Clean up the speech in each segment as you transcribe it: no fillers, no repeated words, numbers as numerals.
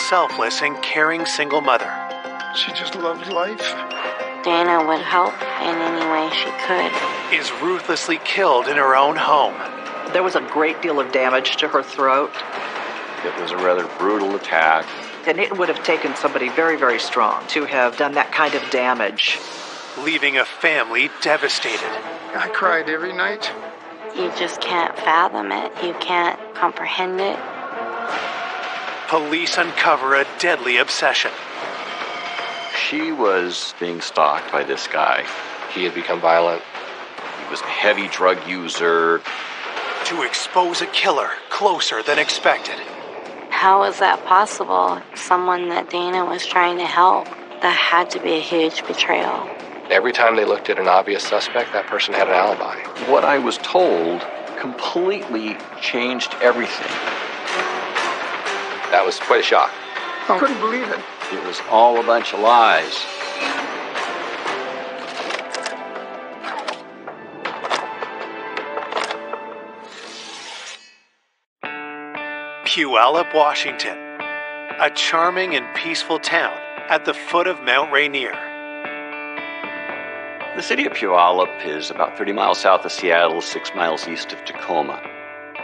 selfless and caring single mother. She just loved life. Dana would help in any way she could. Is ruthlessly killed in her own home. There was a great deal of damage to her throat. It was a rather brutal attack. And it would have taken somebody very, very strong to have done that kind of damage. Leaving a family devastated. I cried every night. You just can't fathom it. You can't comprehend it. Police uncover a deadly obsession. She was being stalked by this guy. He had become violent. He was a heavy drug user. To expose a killer closer than expected. How is that possible? Someone that Dana was trying to help. That had to be a huge betrayal. Every time they looked at an obvious suspect, that person had an alibi. What I was told completely changed everything. That was quite a shock. I couldn't believe it. It was all a bunch of lies. Puyallup, Washington. A charming and peaceful town at the foot of Mount Rainier. The city of Puyallup is about 30 miles south of Seattle, 6 miles east of Tacoma.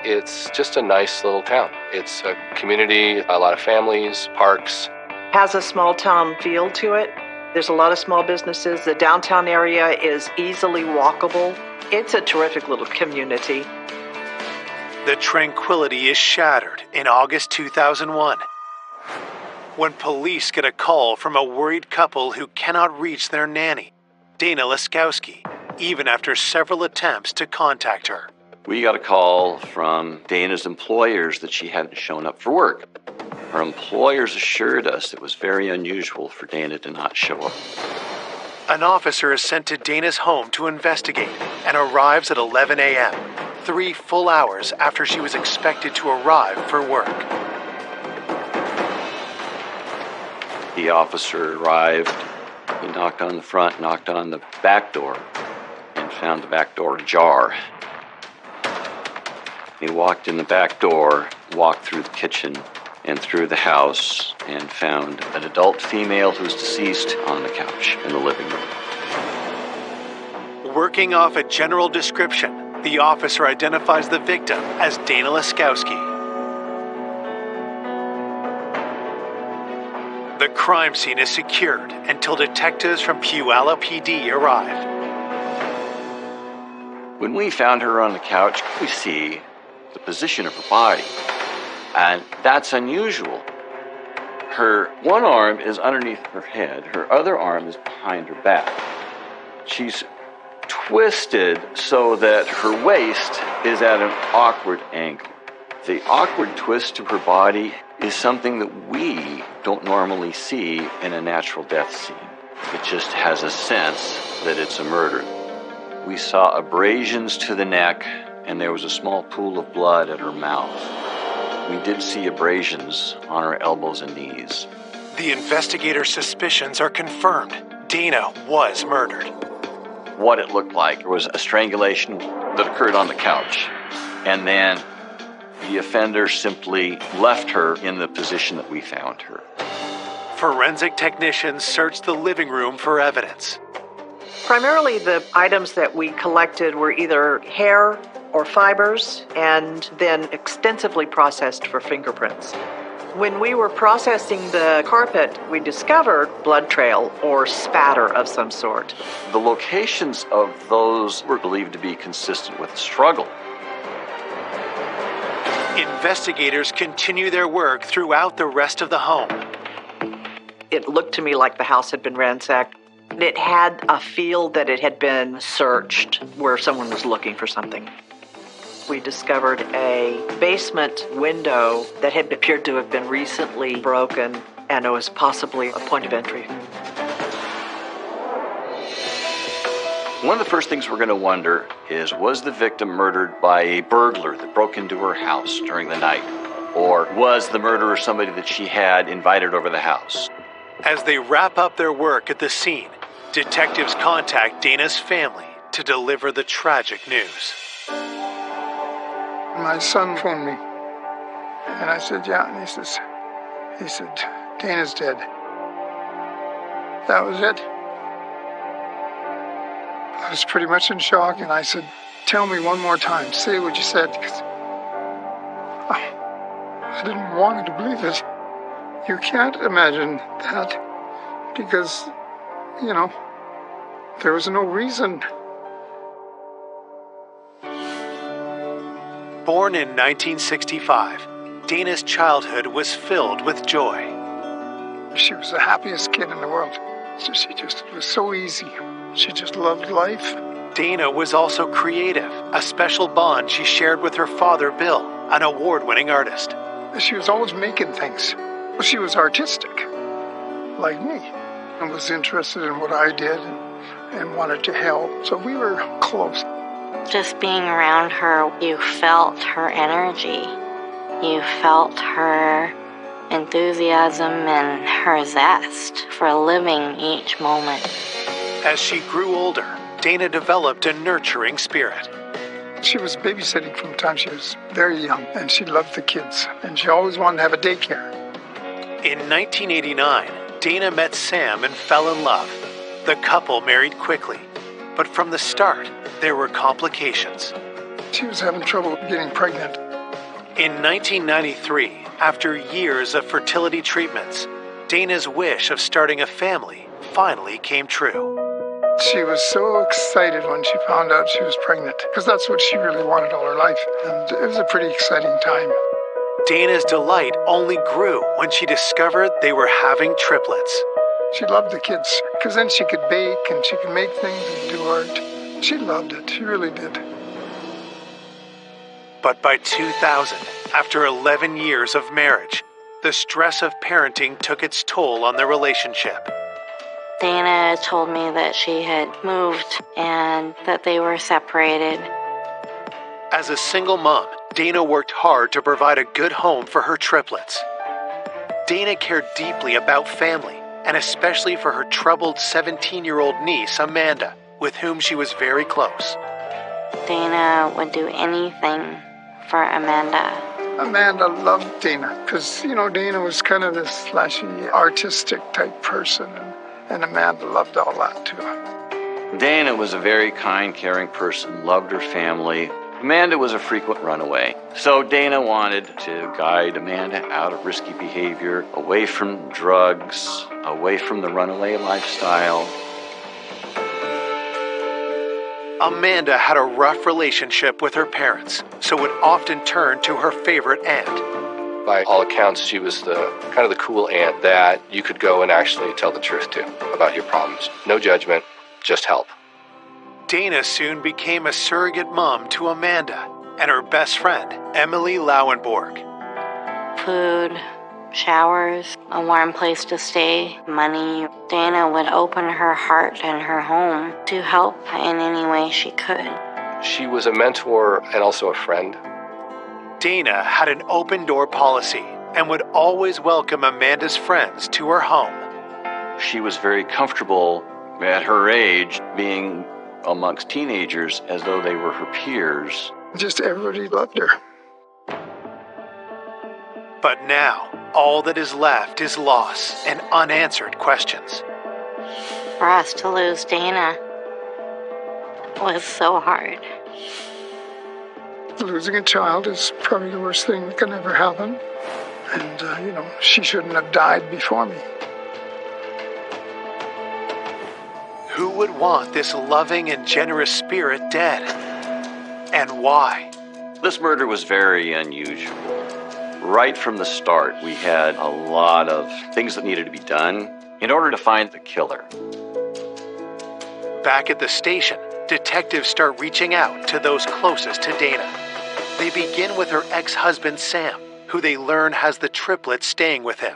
It's just a nice little town. It's a community, a lot of families, parks. Has a small town feel to it. There's a lot of small businesses. The downtown area is easily walkable. It's a terrific little community. The tranquility is shattered in August 2001 when police get a call from a worried couple who cannot reach their nanny, Dana Laskowski, even after several attempts to contact her. We got a call from Dana's employers that she hadn't shown up for work. Her employers assured us it was very unusual for Dana to not show up. An officer is sent to Dana's home to investigate and arrives at 11 a.m., 3 full hours after she was expected to arrive for work. The officer arrived. He knocked on the front, knocked on the back door, and found the back door ajar. He walked in the back door, walked through the kitchen, and through the house, and found an adult female who's deceased on the couch in the living room. Working off a general description, the officer identifies the victim as Dana Laskowski. The crime scene is secured until detectives from Puyallup PD arrive. When we found her on the couch, we see the position of her body, and that's unusual. Her one arm is underneath her head, her other arm is behind her back. She's twisted so that her waist is at an awkward angle. The awkward twist to her body is something that we don't normally see in a natural death scene. It just has a sense that it's a murder. We saw abrasions to the neck, and there was a small pool of blood at her mouth. We did see abrasions on her elbows and knees. The investigator's suspicions are confirmed. Dana was murdered. What it looked like was a strangulation that occurred on the couch, and then the offender simply left her in the position that we found her. Forensic technicians searched the living room for evidence. Primarily, the items that we collected were either hair or fibers, and then extensively processed for fingerprints. When we were processing the carpet, we discovered blood trail or spatter of some sort. The locations of those were believed to be consistent with a struggle. Investigators continue their work throughout the rest of the home. It looked to me like the house had been ransacked. It had a feel that it had been searched, where someone was looking for something. We discovered a basement window that had appeared to have been recently broken, and it was possibly a point of entry. One of the first things we're going to wonder is, was the victim murdered by a burglar that broke into her house during the night? Or was the murderer somebody that she had invited over the house? As they wrap up their work at the scene, detectives contact Dana's family to deliver the tragic news. My son phoned me, and I said, yeah, and he says, He said, Dana's dead. That was it. I was pretty much in shock, and I said, tell me one more time. Say what you said, because I didn't want to believe it. You can't imagine that, because, there was no reason. Born in 1965, Dana's childhood was filled with joy. She was the happiest kid in the world. It was so easy. She just loved life. Dana was also creative, a special bond she shared with her father, Bill, an award-winning artist. She was always making things. She was artistic, like me, and was interested in what I did and wanted to help. So we were close. Just being around her, you felt her energy. You felt her enthusiasm and her zest for living each moment. As she grew older, Dana developed a nurturing spirit. She was babysitting from the time she was very young, and she loved the kids, and she always wanted to have a daycare. In 1989, Dana met Sam and fell in love. The couple married quickly, but from the start, there were complications. She was having trouble getting pregnant. In 1993, after years of fertility treatments, Dana's wish of starting a family finally came true. She was so excited when she found out she was pregnant, because that's what she really wanted all her life, and it was a pretty exciting time. Dana's delight only grew when she discovered they were having triplets. She loved the kids, because then she could bake and she could make things and do art. She loved it, she really did. But by 2000, after 11 years of marriage, the stress of parenting took its toll on their relationship. Dana told me that she had moved and that they were separated. As a single mom, Dana worked hard to provide a good home for her triplets. Dana cared deeply about family, and especially for her troubled 17-year-old niece, Amanda, with whom she was very close. Dana would do anything for Amanda. Amanda loved Dana, because, Dana was kind of this flashy, artistic type person, and Amanda loved all that too. Dana was a very kind, caring person, loved her family. Amanda was a frequent runaway. So Dana wanted to guide Amanda out of risky behavior, away from drugs, away from the runaway lifestyle. Amanda had a rough relationship with her parents, so would often turn to her favorite aunt. By all accounts, she was the kind of the cool aunt that you could go and actually tell the truth to about your problems. No judgment, just help. Dana soon became a surrogate mom to Amanda and her best friend, Emily Lauenborg. Food, showers, a warm place to stay, money. Dana would open her heart and her home to help in any way she could. She was a mentor and also a friend. Dana had an open-door policy and would always welcome Amanda's friends to her home. She was very comfortable at her age being amongst teenagers as though they were her peers. Just everybody loved her. But now, all that is left is loss and unanswered questions. For us to lose Dana was so hard. Losing a child is probably the worst thing that can ever happen. And, she shouldn't have died before me. Who would want this loving and generous spirit dead? And why? This murder was very unusual. Right from the start, we had a lot of things that needed to be done in order to find the killer. Back at the station, detectives start reaching out to those closest to Dana. They begin with her ex-husband, Sam, who they learn has the triplets staying with him.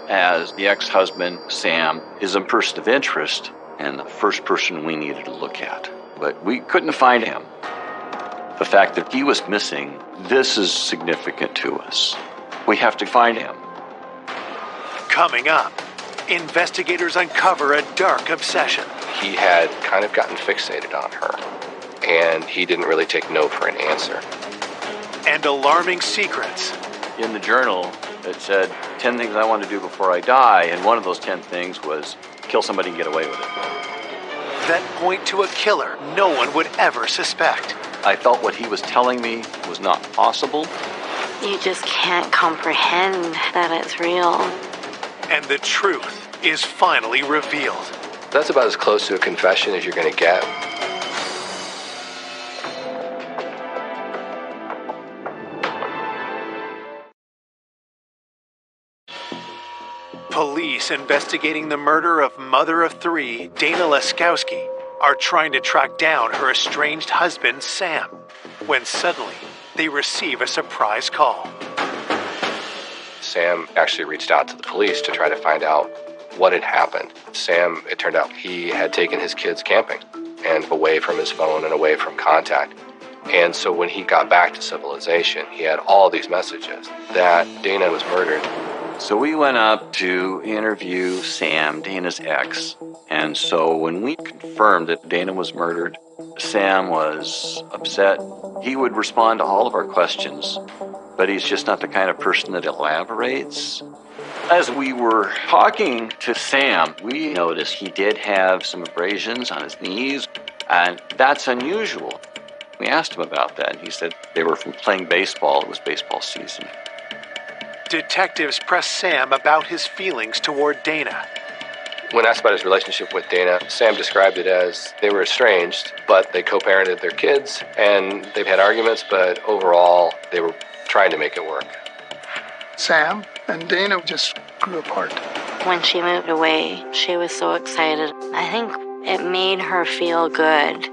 As the ex-husband, Sam, is a person of interest and the first person we needed to look at. But we couldn't find him. The fact that he was missing, this is significant to us. We have to find him. Coming up, investigators uncover a dark obsession. He had kind of gotten fixated on her, and he didn't really take no for an answer. And alarming secrets. In the journal, that said 10 things I want to do before I die, and one of those 10 things was kill somebody and get away with it. That point to a killer no one would ever suspect. I felt what he was telling me was not possible. You just can't comprehend that it's real. And the truth is finally revealed. That's about as close to a confession as you're going to get. Police investigating the murder of mother of three, Dana Laskowski, are trying to track down her estranged husband, Sam, when suddenly they receive a surprise call. Sam actually reached out to the police to try to find out what had happened. Sam, it turned out he had taken his kids camping and away from his phone and away from contact. And so when he got back to civilization, he had all these messages that Dana was murdered. So we went up to interview Sam, Dana's ex. And so when we confirmed that Dana was murdered, Sam was upset. He would respond to all of our questions, but he's just not the kind of person that elaborates. As we were talking to Sam, we noticed he did have some abrasions on his knees, and that's unusual. We asked him about that, and he said they were from playing baseball. It was baseball season. Detectives press Sam about his feelings toward Dana. When asked about his relationship with Dana, Sam described it as they were estranged, but they co-parented their kids, and they've had arguments, but overall, they were trying to make it work. Sam and Dana just grew apart. When she moved away, she was so excited. I think it made her feel good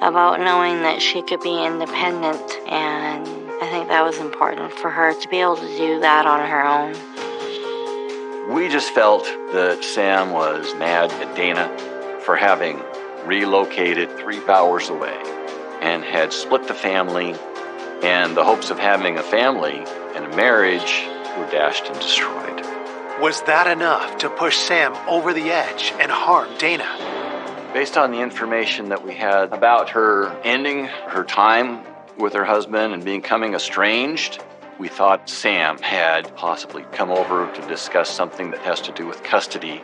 about knowing that she could be independent, and I think that was important for her to be able to do that on her own. We just felt that Sam was mad at Dana for having relocated 3 hours away and had split the family, and the hopes of having a family and a marriage were dashed and destroyed. Was that enough to push Sam over the edge and harm Dana? Based on the information that we had about her ending her time with her husband and becoming estranged, we thought Sam had possibly come over to discuss something that has to do with custody,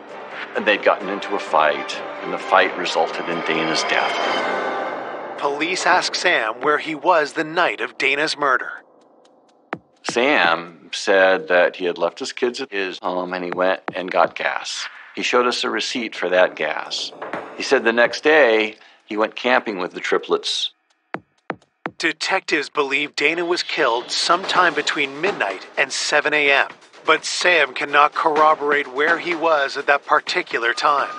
and they'd gotten into a fight, and the fight resulted in Dana's death. Police ask Sam where he was the night of Dana's murder. Sam said that he had left his kids at his home and he went and got gas. He showed us a receipt for that gas. He said the next day he went camping with the triplets. Detectives believe Dana was killed sometime between midnight and 7 a.m., but Sam cannot corroborate where he was at that particular time.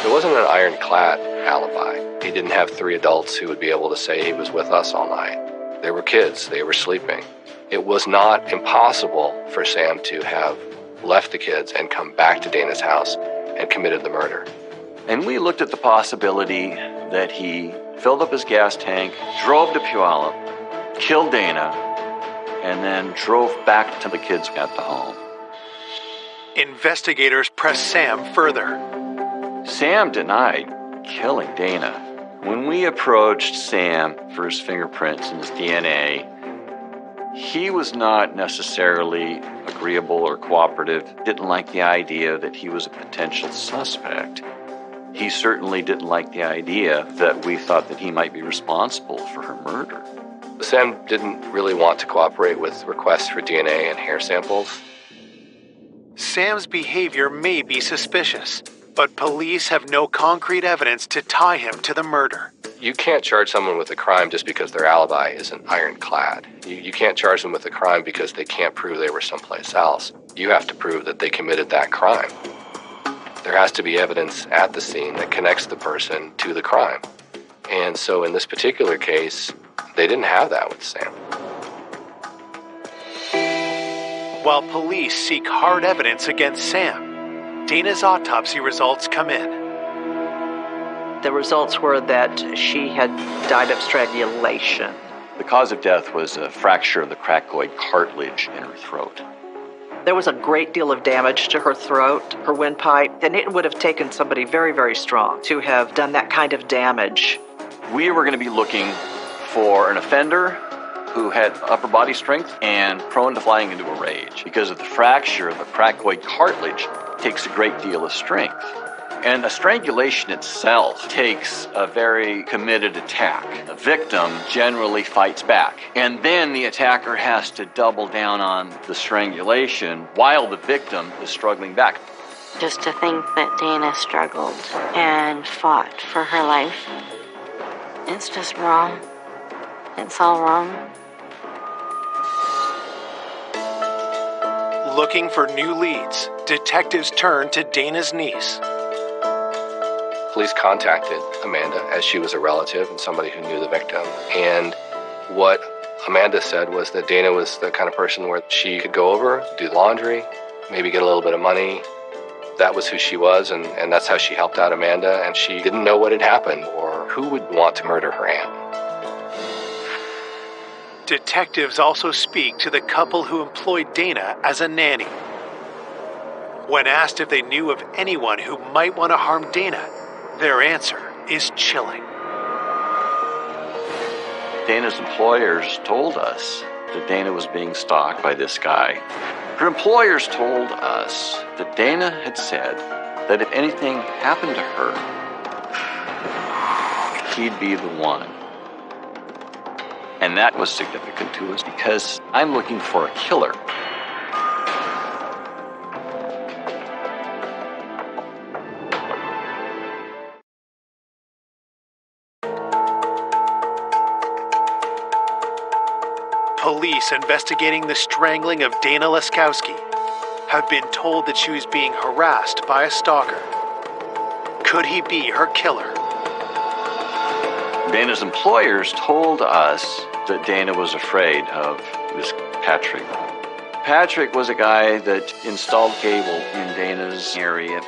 It wasn't an ironclad alibi. He didn't have 3 adults who would be able to say he was with us all night. They were kids. They were sleeping. It was not impossible for Sam to have left the kids and come back to Dana's house and committed the murder. And we looked at the possibility that he filled up his gas tank, drove to Puyallup, killed Dana, and then drove back to the kids at the home. Investigators press Sam further. Sam denied killing Dana. When we approached Sam for his fingerprints and his DNA, he was not necessarily agreeable or cooperative, didn't like the idea that he was a potential suspect. He certainly didn't like the idea that we thought that he might be responsible for her murder. Sam didn't really want to cooperate with requests for DNA and hair samples. Sam's behavior may be suspicious, but police have no concrete evidence to tie him to the murder. You can't charge someone with a crime just because their alibi isn't ironclad. You can't charge them with a crime because they can't prove they were someplace else. You have to prove that they committed that crime. There has to be evidence at the scene that connects the person to the crime. And so in this particular case, they didn't have that with Sam. While police seek hard evidence against Sam, Dana's autopsy results come in. The results were that she had died of strangulation. The cause of death was a fracture of the cricoid cartilage in her throat. There was a great deal of damage to her throat, her windpipe, and it would have taken somebody very, very strong to have done that kind of damage. We were going to be looking for an offender who had upper body strength and prone to flying into a rage. Because of the fracture of the cricoid cartilage, takes a great deal of strength. And a strangulation itself takes a very committed attack. The victim generally fights back. And then the attacker has to double down on the strangulation while the victim is struggling back. Just to think that Dana struggled and fought for her life, it's just wrong. It's all wrong. Looking for new leads, detectives turn to Dana's niece. Police contacted Amanda as she was a relative and somebody who knew the victim. And what Amanda said was that Dana was the kind of person where she could go over, do the laundry, maybe get a little bit of money. That was who she was, and that's how she helped out Amanda. And she didn't know what had happened or who would want to murder her aunt. Detectives also speak to the couple who employed Dana as a nanny. When asked if they knew of anyone who might want to harm Dana, their answer is chilling. Dana's employers told us that Dana was being stalked by this guy. Her employers told us that Dana had said that if anything happened to her, he'd be the one. And that was significant to us because I'm looking for a killer. Police investigating the strangling of Dana Laskowski have been told that she was being harassed by a stalker. Could he be her killer? Dana's employers told us that Dana was afraid of this Patrick. Patrick was a guy that installed cable in Dana's area.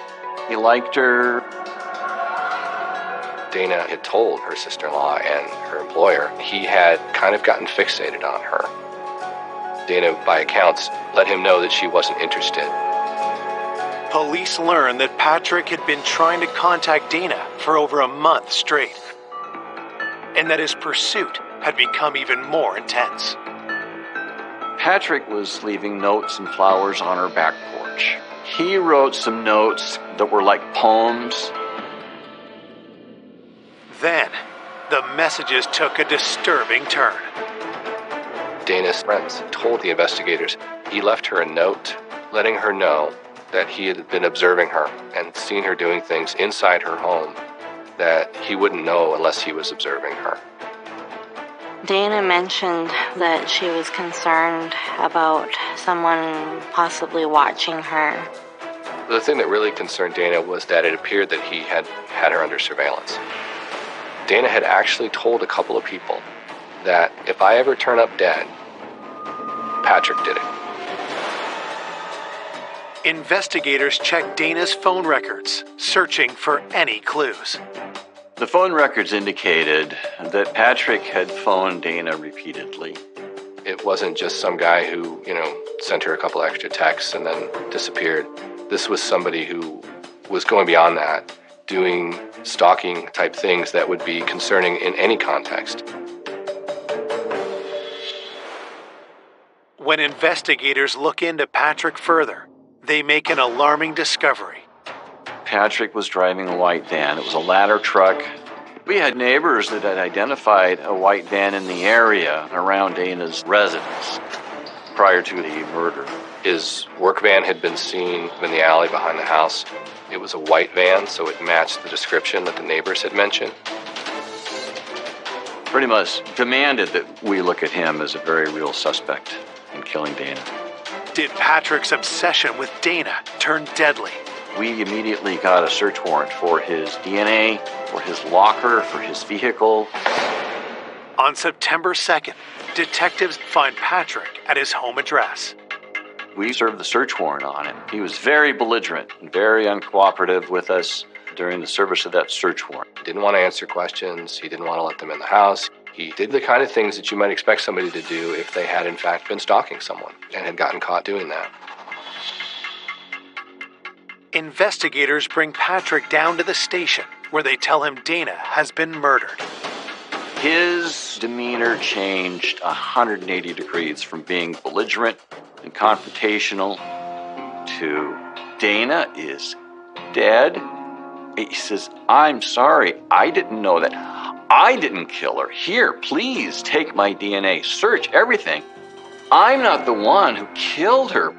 He liked her. Dana had told her sister-in-law and her employer he had kind of gotten fixated on her. Dana, by accounts, let him know that she wasn't interested. Police learned that Patrick had been trying to contact Dana for over a month straight, and that his pursuit had become even more intense. Patrick was leaving notes and flowers on her back porch. He wrote some notes that were like poems. Then, the messages took a disturbing turn. Dana's friends told the investigators he left her a note letting her know that he had been observing her and seen her doing things inside her home that he wouldn't know unless he was observing her. Dana mentioned that she was concerned about someone possibly watching her. The thing that really concerned Dana was that it appeared that he had her under surveillance. Dana had actually told a couple of people that if I ever turn up dead, Patrick did it. Investigators checked Dana's phone records, searching for any clues. The phone records indicated that Patrick had phoned Dana repeatedly. It wasn't just some guy who, sent her a couple extra texts and then disappeared. This was somebody who was going beyond that, doing stalking type things that would be concerning in any context. When investigators look into Patrick further, they make an alarming discovery. Patrick was driving a white van. It was a ladder truck. We had neighbors that had identified a white van in the area around Dana's residence prior to the murder. His work van had been seen in the alley behind the house. It was a white van, so it matched the description that the neighbors had mentioned. Pretty much demanded that we look at him as a very real suspect in killing Dana. Did Patrick's obsession with Dana turn deadly? We immediately got a search warrant for his DNA, for his locker, for his vehicle. On September 2nd, detectives find Patrick at his home address. We served the search warrant on him. He was very belligerent and very uncooperative with us during the service of that search warrant. He didn't want to answer questions. He didn't want to let them in the house. He did the kind of things that you might expect somebody to do if they had, in fact, been stalking someone and had gotten caught doing that. Investigators bring Patrick down to the station where they tell him Dana has been murdered. His demeanor changed 180 degrees from being belligerent and confrontational to Dana is dead. He says, I'm sorry, I didn't know that. I didn't kill her. Here, please take my DNA, search everything. I'm not the one who killed her.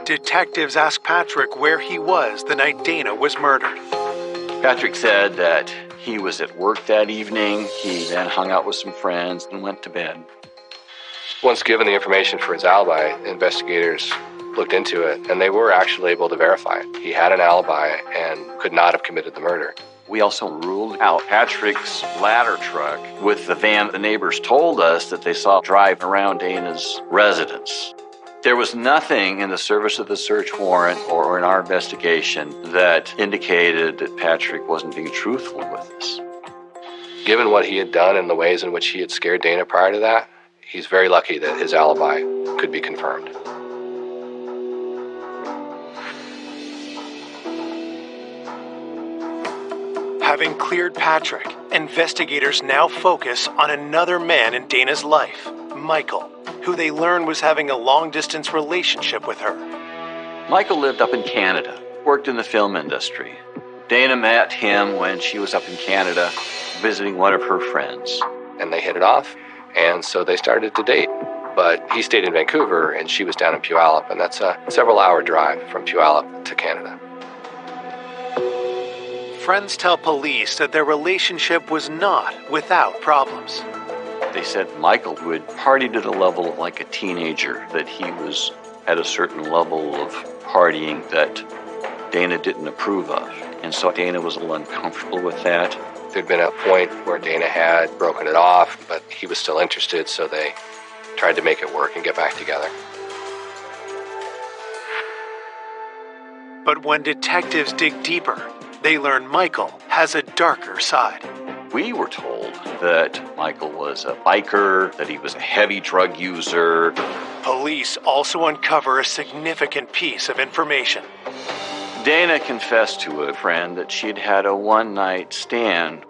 Detectives asked Patrick where he was the night Dana was murdered. Patrick said that he was at work that evening. He then hung out with some friends and went to bed. Once given the information for his alibi, investigators looked into it, and they were actually able to verify it. He had an alibi and could not have committed the murder. We also ruled out Patrick's ladder truck with the van the neighbors told us that they saw drive around Dana's residence. There was nothing in the service of the search warrant or in our investigation that indicated that Patrick wasn't being truthful with us. Given what he had done and the ways in which he had scared Dana prior to that, he's very lucky that his alibi could be confirmed. Having cleared Patrick, investigators now focus on another man in Dana's life, Michael, who they learn was having a long-distance relationship with her. Michael lived up in Canada, worked in the film industry. Dana met him when she was up in Canada visiting one of her friends. And they hit it off, and so they started to date. But he stayed in Vancouver, and she was down in Puyallup, and that's a several-hour drive from Puyallup to Canada. Friends tell police that their relationship was not without problems. They said Michael would party to the level of like a teenager, that he was at a certain level of partying that Dana didn't approve of. And so Dana was a little uncomfortable with that. There'd been a point where Dana had broken it off, but he was still interested, so they tried to make it work and get back together. But when detectives dig deeper, they learn Michael has a darker side. We were told that Michael was a biker, that he was a heavy drug user. Police also uncover a significant piece of information. Dana confessed to a friend that she'd had a one-night stand.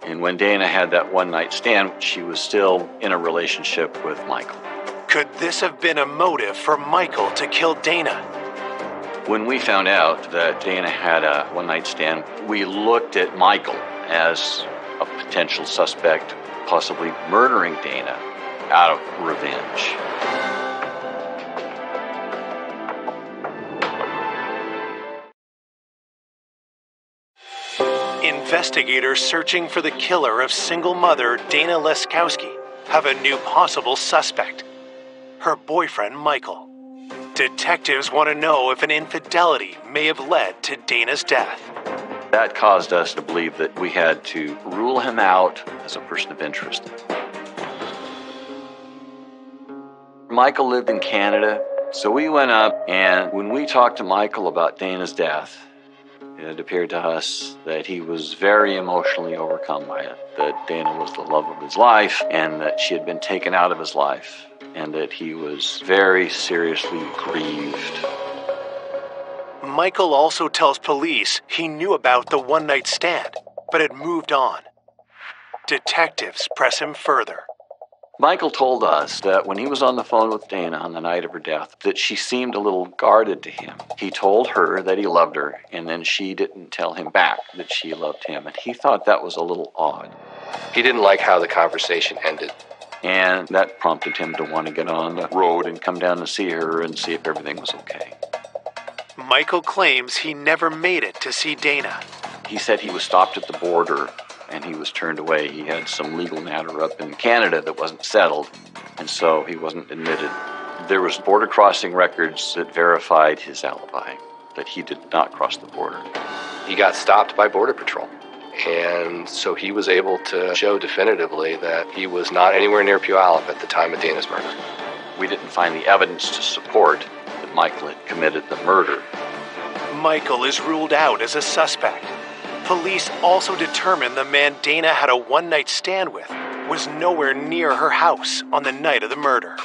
And when Dana had that one-night stand, she was still in a relationship with Michael. Could this have been a motive for Michael to kill Dana? When we found out that Dana had a one-night stand, we looked at Michael as a potential suspect, possibly murdering Dana out of revenge. Investigators searching for the killer of single mother Dana Leskowski have a new possible suspect, her boyfriend Michael. Detectives want to know if an infidelity may have led to Dana's death. That caused us to believe that we had to rule him out as a person of interest. Michael lived in Canada, so we went up, and when we talked to Michael about Dana's death, it appeared to us that he was very emotionally overcome by it, that Dana was the love of his life, and that she had been taken out of his life, and that he was very seriously grieved. Michael also tells police he knew about the one-night stand, but had moved on. Detectives press him further. Michael told us that when he was on the phone with Dana on the night of her death, that she seemed a little guarded to him. He told her that he loved her, and then she didn't tell him back that she loved him, and he thought that was a little odd. He didn't like how the conversation ended. And that prompted him to want to get on the road and come down to see her and see if everything was okay. Michael claims he never made it to see Dana. He said he was stopped at the border and he was turned away. He had some legal matter up in Canada that wasn't settled, and so he wasn't admitted. There was border crossing records that verified his alibi, that he did not cross the border. He got stopped by Border Patrol, and so he was able to show definitively that he was not anywhere near Puyallup at the time of Dana's murder. We didn't find the evidence to support that Michael had committed the murder. Michael is ruled out as a suspect. Police also determined the man Dana had a one-night stand with was nowhere near her house on the night of the murder.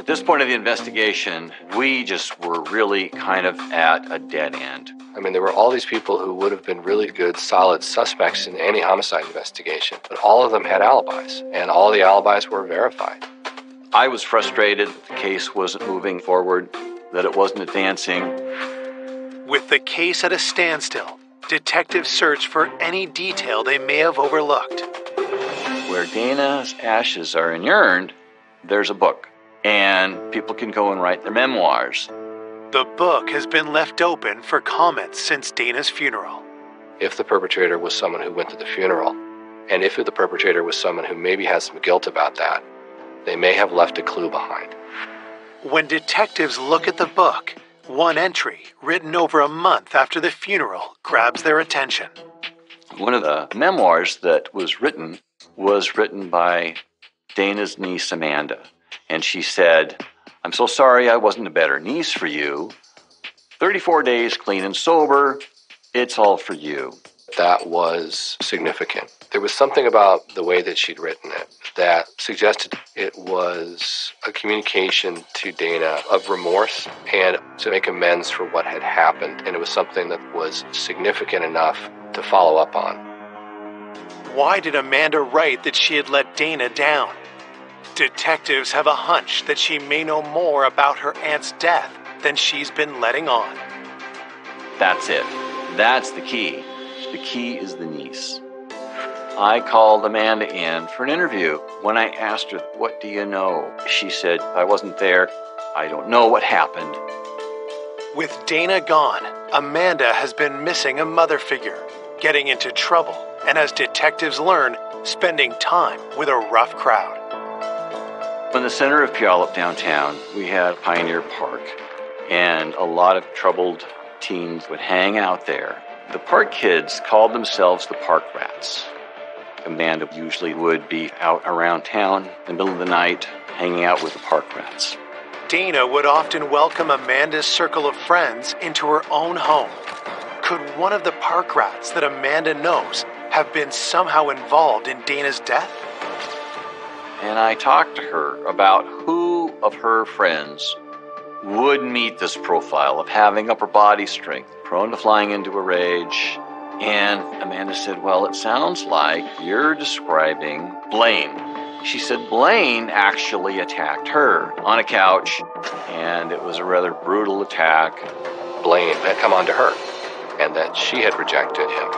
At this point of the investigation, we just were really kind of at a dead end. I mean, there were all these people who would have been really good, solid suspects in any homicide investigation, but all of them had alibis, and all the alibis were verified. I was frustrated that the case wasn't moving forward, that it wasn't advancing. With the case at a standstill, detectives search for any detail they may have overlooked. Where Dana's ashes are inurned, there's a book, and people can go and write their memoirs. The book has been left open for comment since Dana's funeral. If the perpetrator was someone who went to the funeral, and if the perpetrator was someone who maybe has some guilt about that, they may have left a clue behind. When detectives look at the book, one entry, written over a month after the funeral, grabs their attention. One of the memoirs that was written by Dana's niece, Amanda. And she said, "I'm so sorry I wasn't a better niece for you. 34 days clean and sober. It's all for you." That was significant. There was something about the way that she'd written it that suggested it was a communication to Dana of remorse and to make amends for what had happened. And it was something that was significant enough to follow up on. Why did Amanda write that she had let Dana down? Detectives have a hunch that she may know more about her aunt's death than she's been letting on. That's it. That's the key. The key is the niece. I called Amanda in for an interview. When I asked her, "What do you know?" she said, "I wasn't there. I don't know what happened." With Dana gone, Amanda has been missing a mother figure, getting into trouble, and as detectives learn, spending time with a rough crowd. In the center of Puyallup downtown, we had Pioneer Park, and a lot of troubled teens would hang out there. The park kids called themselves the Park Rats. Amanda usually would be out around town in the middle of the night, hanging out with the Park Rats. Dana would often welcome Amanda's circle of friends into her own home. Could one of the Park Rats that Amanda knows have been somehow involved in Dana's death? And I talked to her about who of her friends would meet this profile of having upper body strength, prone to flying into a rage. And Amanda said, "Well, it sounds like you're describing Blaine." She said Blaine actually attacked her on a couch, and it was a rather brutal attack. Blaine had come on to her, and that she had rejected him,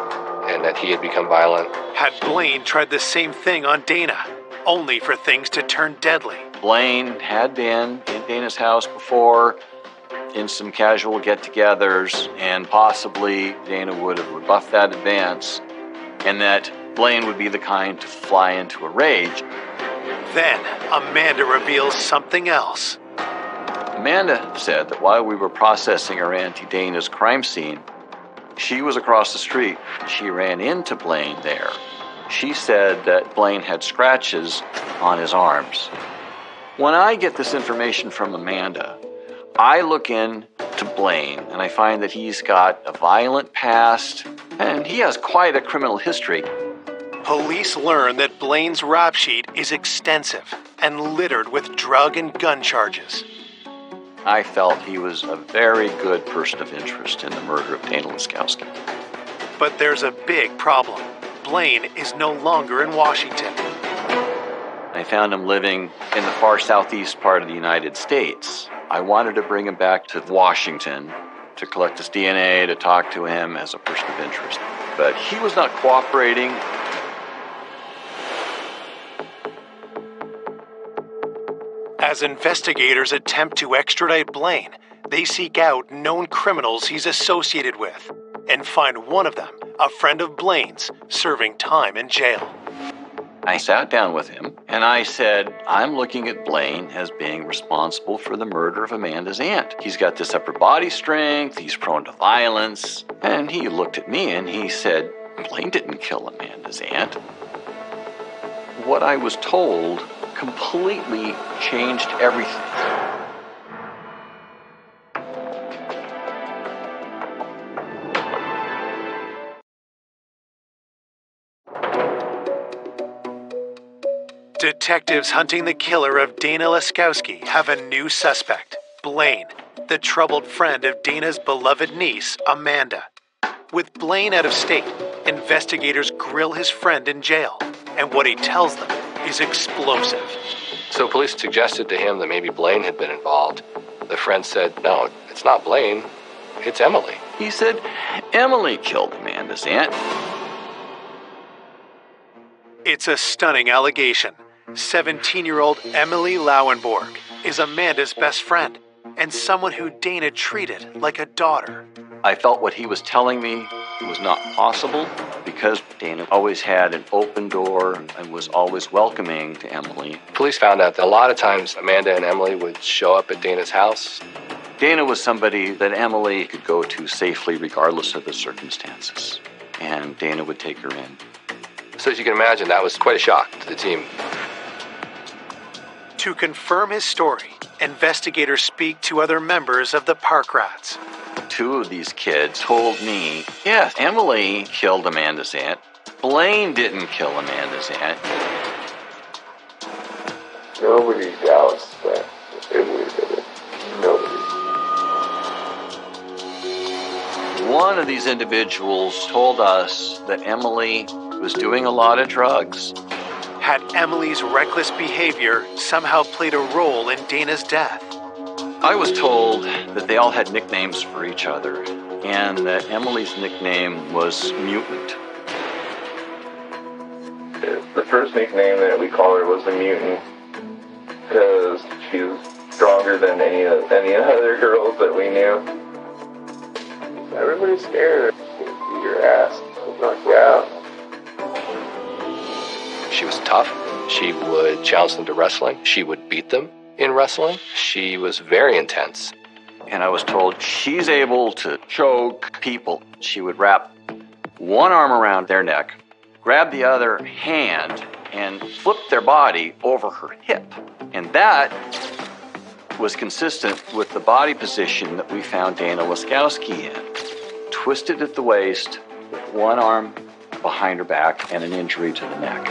and that he had become violent. Had Blaine tried the same thing on Dana, only for things to turn deadly? Blaine had been in Dana's house before, in some casual get-togethers, and possibly Dana would have rebuffed that advance, and that Blaine would be the kind to fly into a rage. Then, Amanda reveals something else. Amanda said that while we were processing our Auntie Dana's crime scene, she was across the street. She ran into Blaine there. She said that Blaine had scratches on his arms. When I get this information from Amanda, I look in to Blaine, and I find that he's got a violent past, and he has quite a criminal history. Police learn that Blaine's rap sheet is extensive and littered with drug and gun charges. I felt he was a very good person of interest in the murder of Dana Laskowski. But there's a big problem. Blaine is no longer in Washington. I found him living in the far southeast part of the United States. I wanted to bring him back to Washington to collect his DNA, to talk to him as a person of interest. But he was not cooperating. As investigators attempt to extradite Blaine, they seek out known criminals he's associated with and find one of them, a friend of Blaine's, serving time in jail. I sat down with him and I said, "I'm looking at Blaine as being responsible for the murder of Amanda's aunt. He's got this upper body strength, he's prone to violence." And he looked at me and he said, "Blaine didn't kill Amanda's aunt." What I was told completely changed everything. Detectives hunting the killer of Dana Laskowski have a new suspect, Blaine, the troubled friend of Dana's beloved niece, Amanda. With Blaine out of state, investigators grill his friend in jail, and what he tells them is explosive. So police suggested to him that maybe Blaine had been involved. The friend said, no, it's not Blaine, it's Emily. He said, Emily killed Amanda's aunt. It's a stunning allegation. 17-year-old Emily Lauenborg is Amanda's best friend and someone who Dana treated like a daughter. I felt what he was telling me was not possible because Dana always had an open door and was always welcoming to Emily. Police found out that a lot of times Amanda and Emily would show up at Dana's house. Dana was somebody that Emily could go to safely regardless of the circumstances, and Dana would take her in. So as you can imagine, that was quite a shock to the team. To confirm his story, investigators speak to other members of the Park Rats. Two of these kids told me, yes, Emily killed Amanda's aunt. Blaine didn't kill Amanda's aunt. Nobody doubts that Emily did it. Nobody. One of these individuals told us that Emily was doing a lot of drugs. Had Emily's reckless behavior somehow played a role in Dana's death? I was told that they all had nicknames for each other, and that Emily's nickname was Mutant. The first nickname that we called her was the Mutant, because she was stronger than any other girls that we knew. Everybody's scared. She'll beat your ass. She'll knock you out. She was tough. She would challenge them to wrestling. She would beat them in wrestling. She was very intense. And I was told she's able to choke people. She would wrap one arm around their neck, grab the other hand, and flip their body over her hip. And that was consistent with the body position that we found Dana Laskowski in. Twisted at the waist, with one arm behind her back, and an injury to the neck.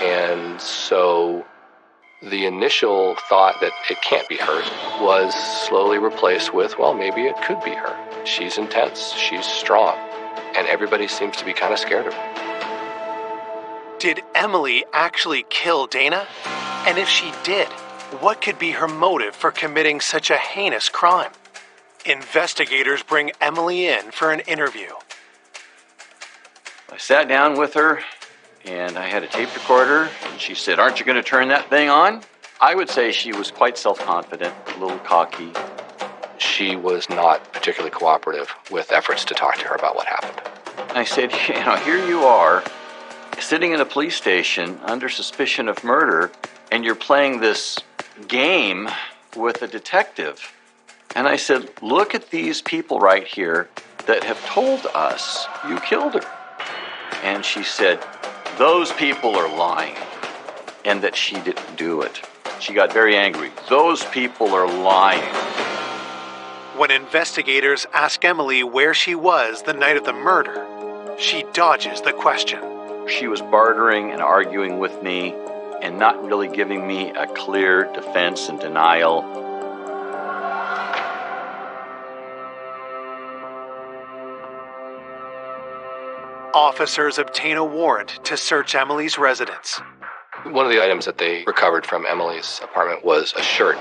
And so the initial thought that it can't be her was slowly replaced with, well, maybe it could be her. She's intense, she's strong, and everybody seems to be kind of scared of her. Did Emily actually kill Dana? And if she did, what could be her motive for committing such a heinous crime? Investigators bring Emily in for an interview. I sat down with her, and I had a tape recorder, and she said, "Aren't you going to turn that thing on?" I would say she was quite self-confident, a little cocky. She was not particularly cooperative with efforts to talk to her about what happened. I said, here you are, sitting in a police station under suspicion of murder, and you're playing this game with a detective. And I said, look at these people right here that have told us you killed her. And she said, those people are lying, and that she didn't do it. She got very angry. Those people are lying. When investigators ask Emily where she was the night of the murder, she dodges the question. She was bartering and arguing with me and not really giving me a clear defense and denial. Officers obtain a warrant to search Emily's residence. One of the items that they recovered from Emily's apartment was a shirt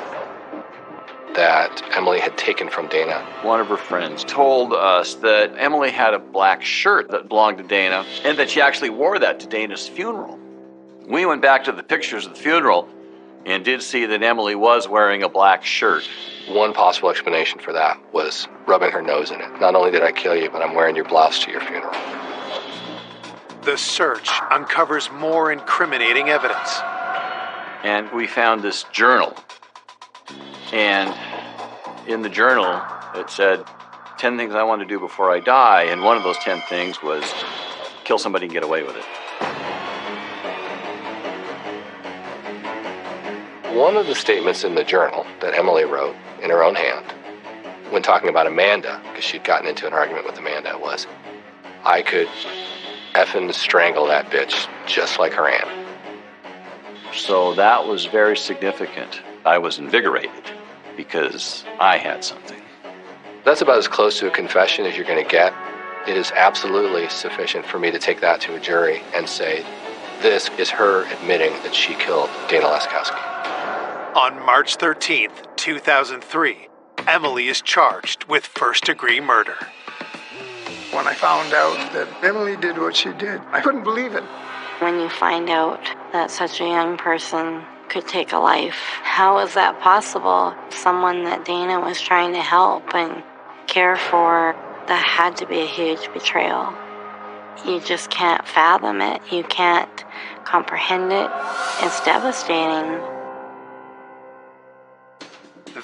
that Emily had taken from Dana. One of her friends told us that Emily had a black shirt that belonged to Dana and that she actually wore that to Dana's funeral. We went back to the pictures of the funeral and did see that Emily was wearing a black shirt. One possible explanation for that was rubbing her nose in it. Not only did I kill you, but I'm wearing your blouse to your funeral. The search uncovers more incriminating evidence. And we found this journal. And in the journal, it said, 10 things I want to do before I die. And one of those 10 things was kill somebody and get away with it. One of the statements in the journal that Emily wrote in her own hand when talking about Amanda, because she'd gotten into an argument with Amanda, was, I could effing strangle that bitch just like her aunt. So that was very significant. I was invigorated because I had something. That's about as close to a confession as you're going to get. It is absolutely sufficient for me to take that to a jury and say, this is her admitting that she killed Dana Laskowski. On March 13th, 2003, Emily is charged with first-degree murder. When I found out that Emily did what she did, I couldn't believe it. When you find out that such a young person could take a life, how is that possible? Someone that Dana was trying to help and care for, that had to be a huge betrayal. You just can't fathom it. You can't comprehend it. It's devastating.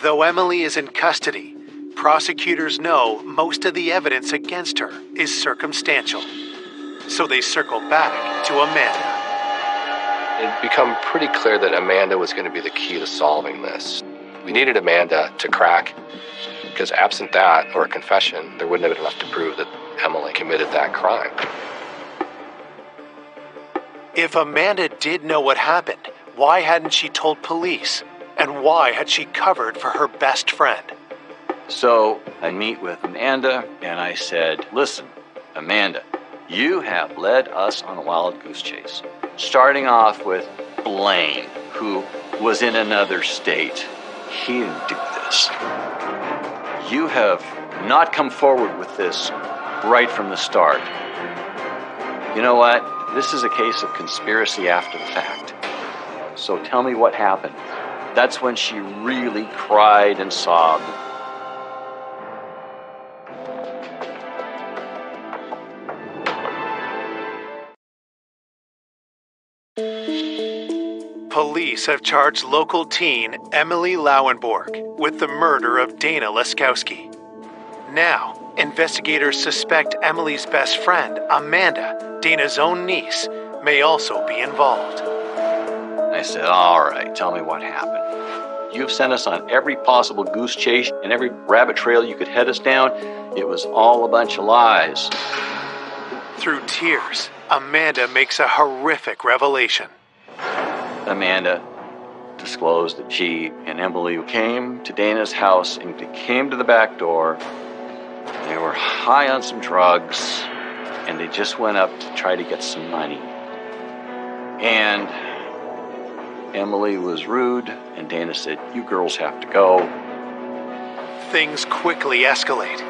Though Emily is in custody, prosecutors know most of the evidence against her is circumstantial. So they circle back to Amanda. It had become pretty clear that Amanda was going to be the key to solving this. We needed Amanda to crack, because absent that, or a confession, there wouldn't have been enough to prove that Emily committed that crime. If Amanda did know what happened, why hadn't she told police? And why had she covered for her best friend? So I meet with Amanda and I said, listen, Amanda, you have led us on a wild goose chase. Starting off with Blaine, who was in another state. He didn't do this. You have not come forward with this right from the start. You know what? This is a case of conspiracy after the fact. So tell me what happened. That's when she really cried and sobbed. Police have charged local teen Emily Lauenborg with the murder of Dana Laskowski. Now, investigators suspect Emily's best friend, Amanda, Dana's own niece, may also be involved. I said, all right, tell me what happened. You've sent us on every possible goose chase and every rabbit trail you could head us down. It was all a bunch of lies. Through tears, Amanda makes a horrific revelation. Amanda disclosed that she and Emily came to Dana's house and they came to the back door. They were high on some drugs and they just went up to try to get some money. And Emily was rude and Dana said, you girls have to go. Things quickly escalate.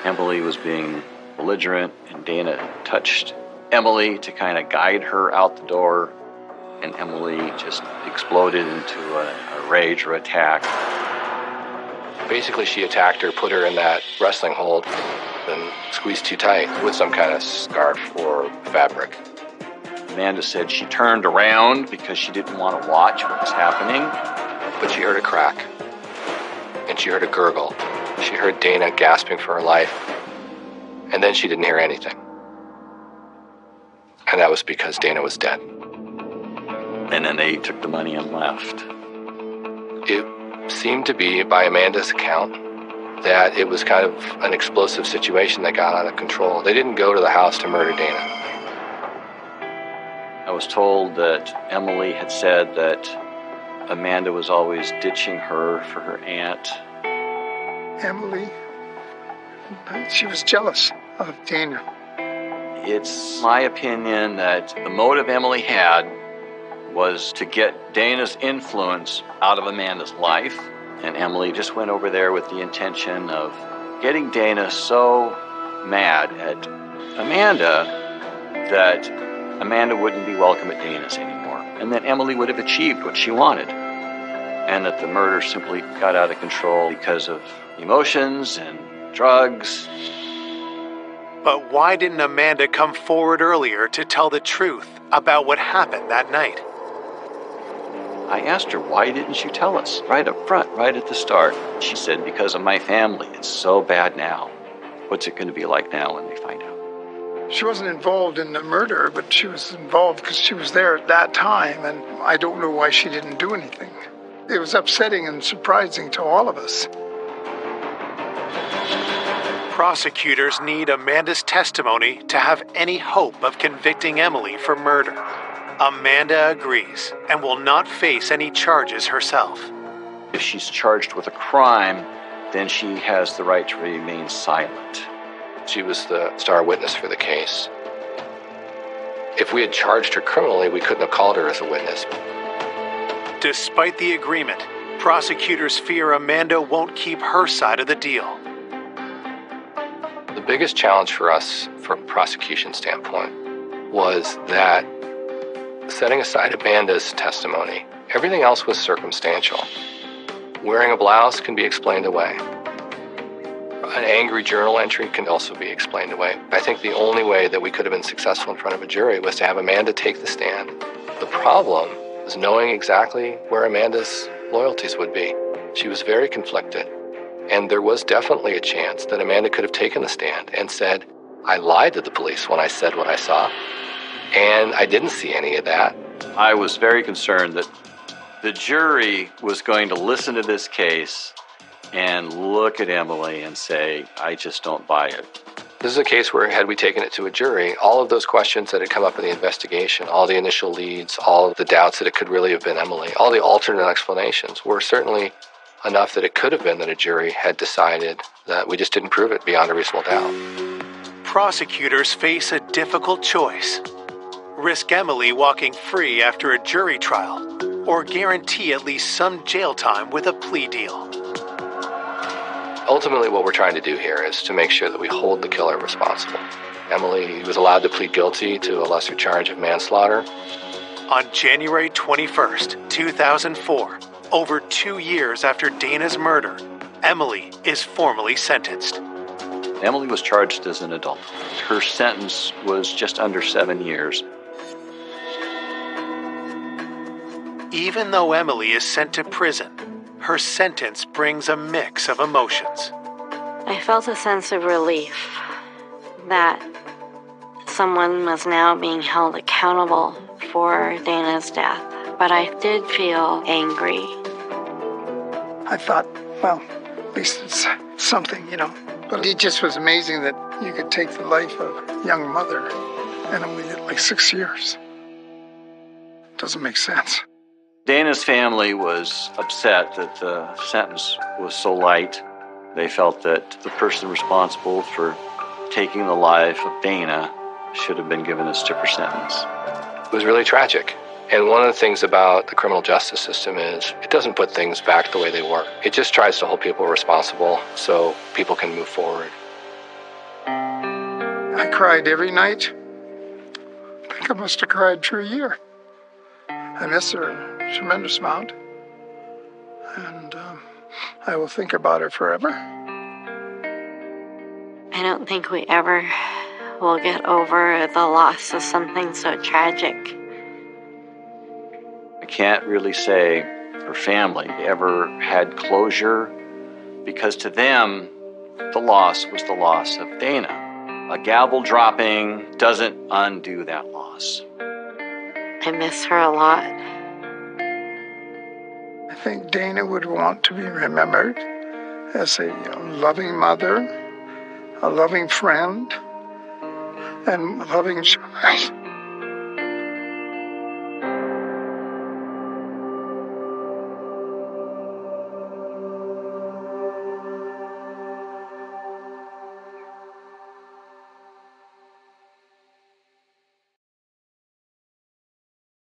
Emily was being belligerent, and Dana touched Emily to kind of guide her out the door, and Emily just exploded into a rage or attack. Basically, she attacked her, put her in that wrestling hold, and squeezed too tight with some kind of scarf or fabric. Amanda said she turned around because she didn't want to watch what was happening. But she heard a crack, and she heard a gurgle. She heard Dana gasping for her life. And then she didn't hear anything. And that was because Dana was dead. And then they took the money and left. It seemed to be, by Amanda's account, that it was kind of an explosive situation that got out of control. They didn't go to the house to murder Dana. I was told that Emily had said that Amanda was always ditching her for her aunt. Emily, she was jealous of Dana. It's my opinion that the motive Emily had was to get Dana's influence out of Amanda's life, and Emily just went over there with the intention of getting Dana so mad at Amanda that Amanda wouldn't be welcome at Dana's anymore, and that Emily would have achieved what she wanted, and that the murder simply got out of control because of emotions and drugs. But why didn't Amanda come forward earlier to tell the truth about what happened that night? I asked her, why didn't you tell us right up front, right at the start? She said, because of my family. It's so bad now. What's it going to be like now when they find out? She wasn't involved in the murder, but she was involved because she was there at that time, and I don't know why she didn't do anything. It was upsetting and surprising to all of us. Prosecutors need Amanda's testimony to have any hope of convicting Emily for murder. Amanda agrees and will not face any charges herself. If she's charged with a crime, then she has the right to remain silent. She was the star witness for the case. If we had charged her criminally, we couldn't have called her as a witness. Despite the agreement, prosecutors fear Amanda won't keep her side of the deal. The biggest challenge for us, from a prosecution standpoint, was that setting aside Amanda's testimony, everything else was circumstantial. Wearing a blouse can be explained away. An angry journal entry can also be explained away. I think the only way that we could have been successful in front of a jury was to have Amanda take the stand. The problem was knowing exactly where Amanda's loyalties would be. She was very conflicted. And there was definitely a chance that Amanda could have taken the stand and said, I lied to the police when I said what I saw. And I didn't see any of that. I was very concerned that the jury was going to listen to this case and look at Emily and say, I just don't buy it. This is a case where, had we taken it to a jury, all of those questions that had come up in the investigation, all the initial leads, all of the doubts that it could really have been Emily, all the alternate explanations were certainly enough that it could have been that a jury had decided that we just didn't prove it beyond a reasonable doubt. Prosecutors face a difficult choice. Risk Emily walking free after a jury trial, or guarantee at least some jail time with a plea deal. Ultimately, what we're trying to do here is to make sure that we hold the killer responsible. Emily was allowed to plead guilty to a lesser charge of manslaughter. On January 21st, 2004, over 2 years after Dana's murder, Emily is formally sentenced. Emily was charged as an adult. Her sentence was just under 7 years. Even though Emily is sent to prison, her sentence brings a mix of emotions. I felt a sense of relief that someone was now being held accountable for Dana's death, but I did feel angry. I thought, well, at least it's something, But it just was amazing that you could take the life of a young mother and only get like 6 years. Doesn't make sense. Dana's family was upset that the sentence was so light. They felt that the person responsible for taking the life of Dana should have been given a stiffer sentence. It was really tragic. And one of the things about the criminal justice system is it doesn't put things back the way they were. It just tries to hold people responsible so people can move forward. I cried every night. I think I must have cried for a year. I miss her a tremendous amount. And I will think about her forever. I don't think we ever will get over the loss of something so tragic. I can't really say her family ever had closure because to them, the loss was the loss of Dana. A gavel dropping doesn't undo that loss. I miss her a lot. I think Dana would want to be remembered as a loving mother, a loving friend, and a loving child.